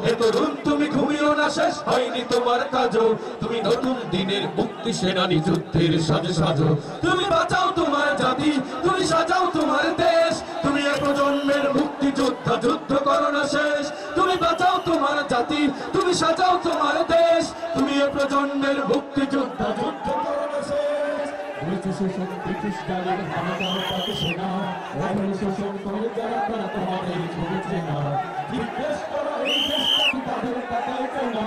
হে তরুণ তুমি ঘুমিও না, শেষ হয়নি তোমার কাজও। তুমি নতুন দিনের মুক্তি সেনানী, যুদ্ধের সাজে সাজো। তুমি বাঁচাও তোমার জাতি, তুমি সাজাও তোমার দেশ। তুমি এক প্রজন্মের মুক্তি যোদ্ধা, যুদ্ধ করো না শেষ। তুমি বাঁচাও তোমার জাতি, তুমি সাজাও তোমার দেশ। তুমি এক প্রজন্মের মুক্তি যোদ্ধা, যুদ্ধ করো না শেষ। শোষণ ব্রিটিশ গাড়ির হানাদার তাকে সেনা, রাহুল শোষণ করে যারা তারা তোমাদের ছেড়েছে না। জিজ্ঞেস করো এই দেশটা কি তাদের টাকায় কেনা,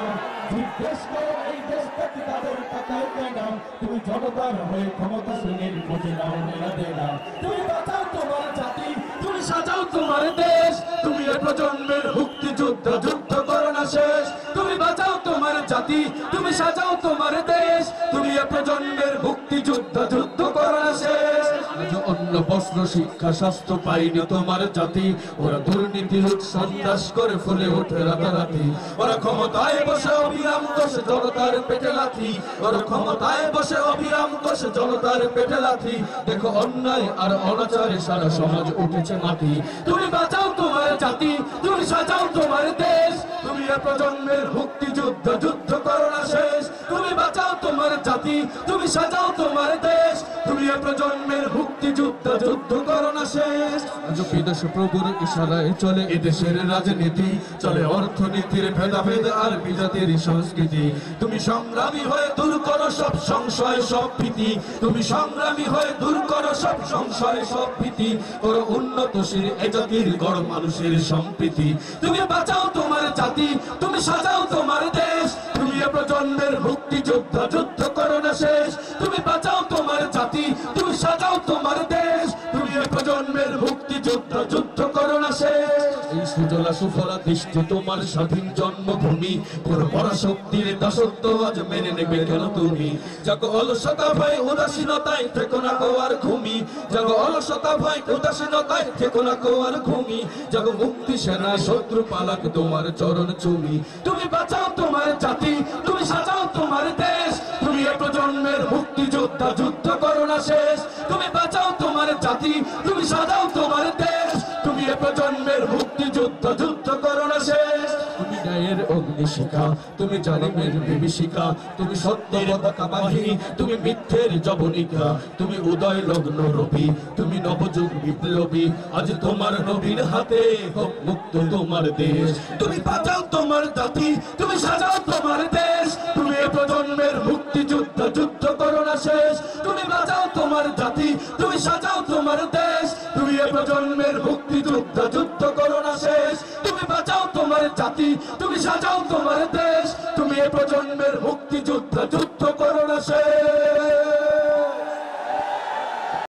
জিজ্ঞেস করো এই দেশটা কি তাদের টাকায় কেনা। তুমি জনতার হয়ে ক্ষমতা শ্রেণীর বুঝে নাও মেলা দেনা। তুমি বাঁচাও তোমার জাতি, তুমি সাজাও তোমার দেশ। তুমি এক প্রজন্মের মুক্তি যোদ্ধা, যুদ্ধ করো না শেষ। তুমি বাঁচাও তোমার জাতি, তুমি সাজাও তোমার দেশ। তুমি এক প্রজন্মের মুক্তি যোদ্ধা, যুদ্ধ করো না শেষ। আজ অন্য বস্ত্র শিক্ষা স্বাস্থ্য পাইনি তোমার জাতি। ওরা দুর্নীতির সন্ত্রাস করে ফুলে ওঠে রাতারাতি। ওরা ক্ষমতায় বসে অবিরাম কষে জনতার পেটে লাথি। ওরা ক্ষমতায় বসে অবিরাম কষে জনতার পেটে লাথি। দেখো অন্যায় আর অনাচারে সারা সমাজ উঠেছে মাটি। তুমি বাঁচাও তোমার জাতি, তুমি সাজাও তোমার দেশ। তুমি এক প্রজন্মের মুক্তি যোদ্ধা, যুদ্ধ করো না শেষ। তুমি বাঁচাও তোমার জাতি, তুমি সাজাও তোমার দেশ। তুমি এক প্রজন্মের মুক্তি যোদ্ধা, যুদ্ধ করো না শেষ। আজ বিদেশ প্রভুর ইশারায় চলে এদেশের রাজনীতি, চলে অর্থনীতির ভেদাভেদ আর বিজাতির সংস্কৃতি। তুমি সংগ্রামী হয়ে দূর করো সব সংশয় সব ভীতি। তুমি সংগ্রামী হয়ে দূর করো সব সংশয় সব ভীতি। করো উন্নতশীল এ জাতির গড় মানুষের সম্প্রীতি। তুমি বাঁচাও তোমার জাতি, তুমি সাজাও তোমার দেশ। তুমি এ প্রজন্মের মুক্তি যোদ্ধা, যুদ্ধ করো না শেষ। তুমি বাঁচাও তোমার জাতি, তুমি সাজাও তোমার দেশ। তুমি এ প্রজন্মের মুক্তি যোদ্ধা, যুদ্ধ করো না শেষ। এই সুজলা সুফলা দৃষ্টি তোমার স্বাধীন জন্মভূমি। কোন পরাশক্তির দাসত্ব আজ মেনে নেবে কেন তুমি? যাক অলসতা ভয় উদাসীনতায় থেকো না কো আর ঘুমি। যাক অলসতা ভয় উদাসীনতায় থেকো না কো আর ঘুমি। যাক মুক্তি সেনা শত্রু পালাক তোমার চরণ চুমি। তুমি বাঁচাও তোমার জাতি, তুমি সাজাও তোমার দেশ। তুমি এ প্রজন্মের মুক্তি যোদ্ধা, যুদ্ধ করো না শেষ। তুমি বাঁচাও তোমার জাতি, তুমি সাজাও তোমার দেশ। তুমি এ প্রজন্মের মুক্তি যোদ্ধা, যুদ্ধ করো না শেষ। তুমি ন্যায়ের অগ্নিশিখা, তুমি জালিমের বিভীষিকা। তুমি সত্যের পতাকাবাহী, তুমি মিথ্যের জবনিকা। তুমি উদয় লগ্ন রবি, তুমি নবযুগ বিপ্লবী। আজ তোমার নবীর হাতে হোক মুক্ত তোমার দেশ। তুমি বাঁচাও তোমার জাতি, তুমি সাজাও তোমার দেশ। তুমি এ প্রজন্মের মুক্তি যোদ্ধা, যুদ্ধ করো না শেষ। তুমি বাঁচাও তোমার জাতি, তুমি সাজাও তোমার দেশ। তুমি এ প্রজন্মের মুক্তি যোদ্ধা, যুদ্ধ করো না শেষ। তুমি বাঁচাও তোমার জাতি, তুমি সাজাও তোমার দেশ। তুমি এ প্রজন্মের মুক্তি যোদ্ধা, যুদ্ধ